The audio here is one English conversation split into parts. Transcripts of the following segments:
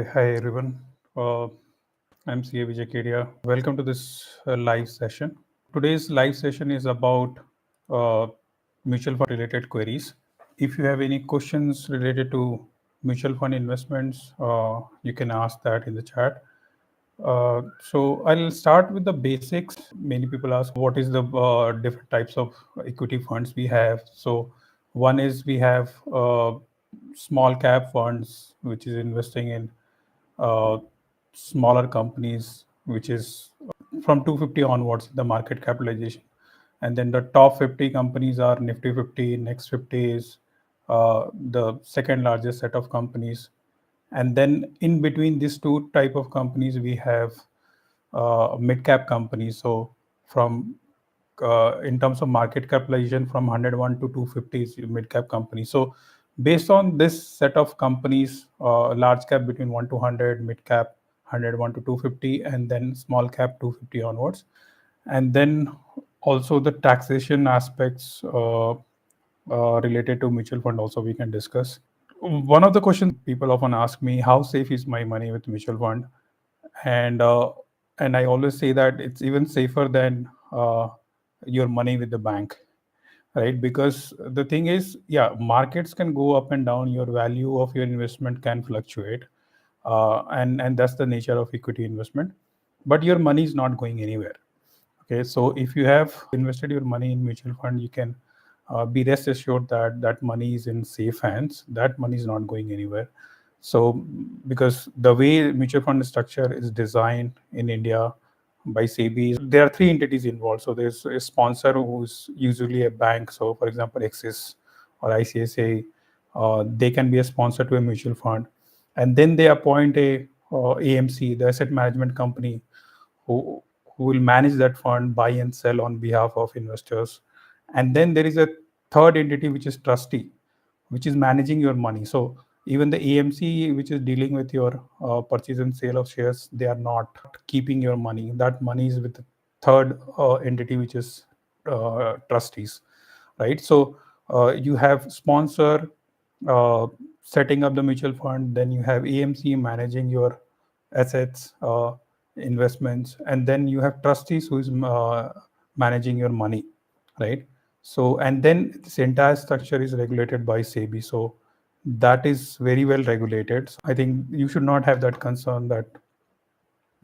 Hi everyone. Uh, I'm CA Vijay Kedia. Welcome to this live session. Today's live session is about uh, mutual fund related queries. If you have any questions related to mutual fund investments, you can ask that in the chat. So I'll start with the basics. Many people ask what is the different types of equity funds we have. So one is we have small cap funds, which is investing in uh, smaller companies, which is from 250 onwards, the market capitalization. And then the top 50 companies are Nifty 50, next 50 is the second largest set of companies. And then in between these two type of companies, we have mid cap companies. So from in terms of market capitalization from 101 to 250 is mid cap company. So based on this set of companies, large cap between 1 to 100, mid cap 101 to 250, and then small cap 250 onwards. And then also the taxation aspects related to mutual fund also we can discuss. One of the questions people often ask me, how safe is my money with mutual fund? and and I always say that it's even safer than your money with the bank, right? Because the thing is, yeah, markets can go up and down, your value of your investment can fluctuate, and that's the nature of equity investment, but your money is not going anywhere. Okay, so if you have invested your money in mutual fund, you can be rest assured that that money is in safe hands. That money is not going anywhere. So, because the way mutual fund structure is designed in India by SEBI, there are three entities involved. So there's a sponsor who's usually a bank. So, for example, Axis or ICICI, they can be a sponsor to a mutual fund, and then they appoint a AMC, the asset management company, who who will manage that fund, buy and sell on behalf of investors. And then there is a third entity which is trustee, which is managing your money. So even the AMC, which is dealing with your purchase and sale of shares, they are not keeping your money. That money is with the third entity, which is trustees, right? So you have sponsor uh, setting up the mutual fund, then you have AMC managing your assets, investments, and then you have trustees who is managing your money, right? So, and then this entire structure is regulated by SEBI. So that is very well regulated. So I think you should not have that concern that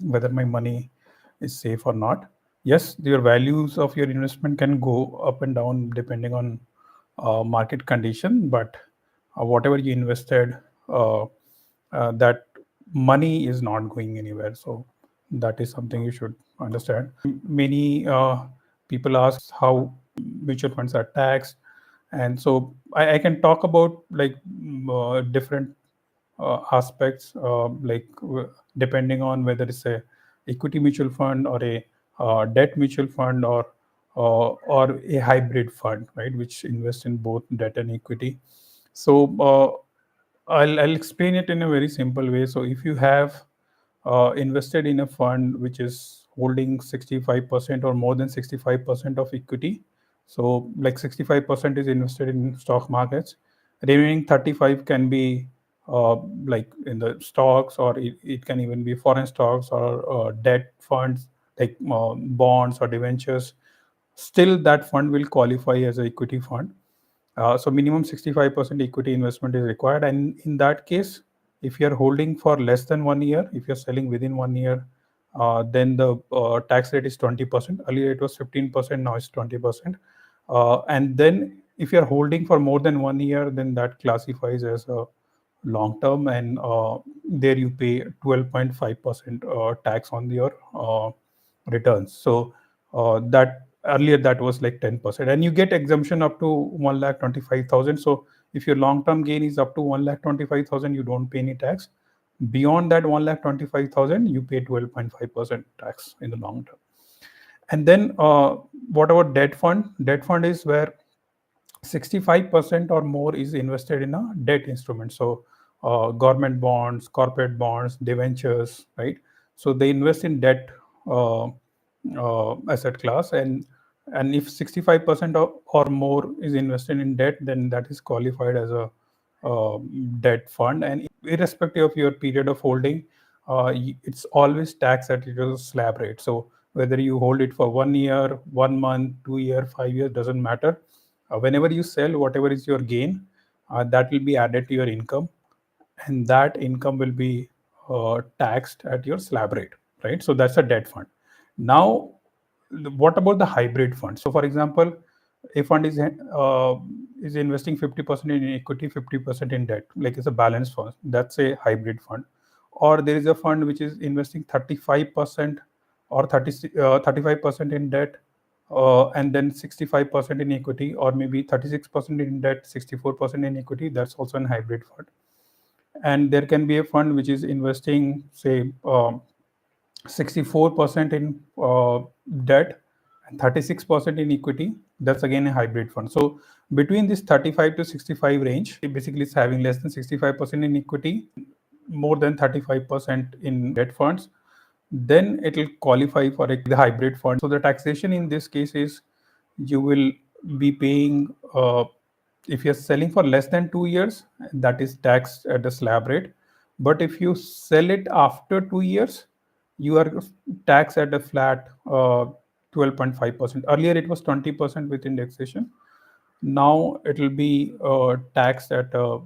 whether my money is safe or not. Yes, your values of your investment can go up and down depending on market condition, but whatever you invested, that money is not going anywhere. So that is something you should understand. Many people ask how mutual funds are taxed, and so I can talk about like different aspects, depending on whether it's a equity mutual fund or a debt mutual fund, or a hybrid fund, right, which invests in both debt and equity. So I'll explain it in a very simple way. So if you have invested in a fund which is holding 65% or more than 65% of equity, so like 65% is invested in stock markets, remaining 35 can be like in the stocks, or it can even be foreign stocks or debt funds like bonds or debentures. Still that fund will qualify as an equity fund. So minimum 65% equity investment is required. And in that case, if you're holding for less than 1 year, if you're selling within 1 year, then the tax rate is 20%. Earlier it was 15%, now it's 20%. And then if you're holding for more than 1 year, then that classifies as a long term, and there you pay 12.5% tax on your returns. So that earlier that was like 10%, and you get exemption up to 1,25,000. So if your long term gain is up to 1,25,000, you don't pay any tax. Beyond that 1,25,000, you pay 12.5% tax in the long term. And then what about debt fund? Debt fund is where 65% or more is invested in a debt instrument. So government bonds, corporate bonds, debentures, right? So they invest in debt asset class, and if 65% or more is invested in debt, then that is qualified as a debt fund, and irrespective of your period of holding, it's always taxed at your slab rate. So whether you hold it for 1 year, 1 month, 2 year, 5 years, doesn't matter. Whenever you sell, whatever is your gain, that will be added to your income, and that income will be taxed at your slab rate, right? So that's a debt fund. Now, what about the hybrid fund? So, for example, a fund is investing 50% in equity, 50% in debt, like it's a balanced fund. That's a hybrid fund. Or there is a fund which is investing 35% or 35% in debt, and then 65% in equity, or maybe 36% in debt, 64% in equity. That's also a hybrid fund. And there can be a fund which is investing, say, 64% in debt and 36% in equity. That's again a hybrid fund. So between this 35 to 65 range, it basically is having less than 65% in equity, more than 35% in debt funds, then it will qualify for the hybrid fund. So the taxation in this case is, you will be paying, if you're selling for less than 2 years, that is taxed at the slab rate. But if you sell it after 2 years, you are taxed at a flat 12.5%. Earlier it was 20% with indexation. Now it will be taxed at a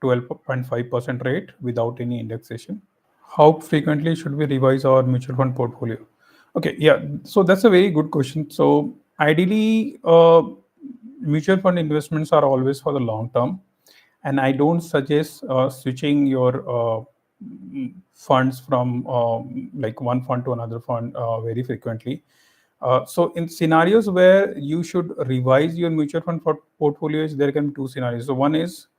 12.5% rate without any indexation. How frequently should we revise our mutual fund portfolio? Okay, yeah. So that's a very good question. So ideally, mutual fund investments are always for the long term, and I don't suggest switching your funds from like one fund to another fund very frequently. So in scenarios where you should revise your mutual fund portfolios, there can be two scenarios. So one is,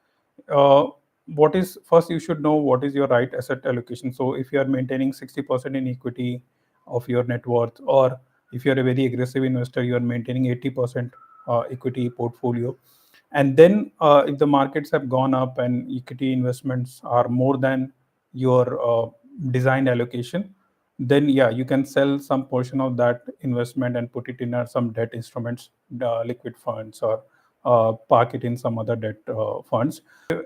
uh, what is first, you should know what is your right asset allocation. So if you are maintaining 60% in equity of your net worth, or if you're a very aggressive investor, you are maintaining 80% equity portfolio. And then if the markets have gone up and equity investments are more than your designed allocation, then yeah, you can sell some portion of that investment and put it in some debt instruments, liquid funds, or park it in some other debt funds.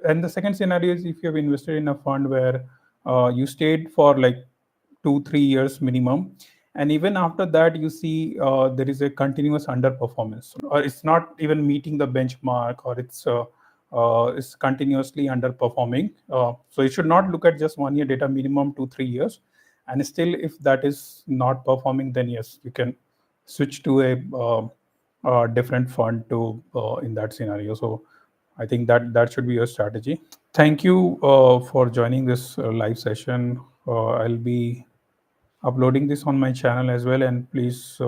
And the second scenario is, if you have invested in a fund where you stayed for like 2-3 years minimum, and even after that you see there is a continuous underperformance, or it's not even meeting the benchmark, or it's continuously underperforming. So you should not look at just 1 year data, minimum 2-3 years. And still, if that is not performing, then yes, you can switch to a different fund to in that scenario. So I think that should be your strategy. Thank you for joining this live session. I'll be uploading this on my channel as well, and please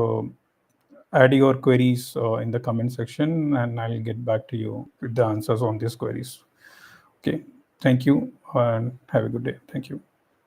add your queries in the comment section, and I'll get back to you with the answers on these queries. Okay, thank you and have a good day. Thank you.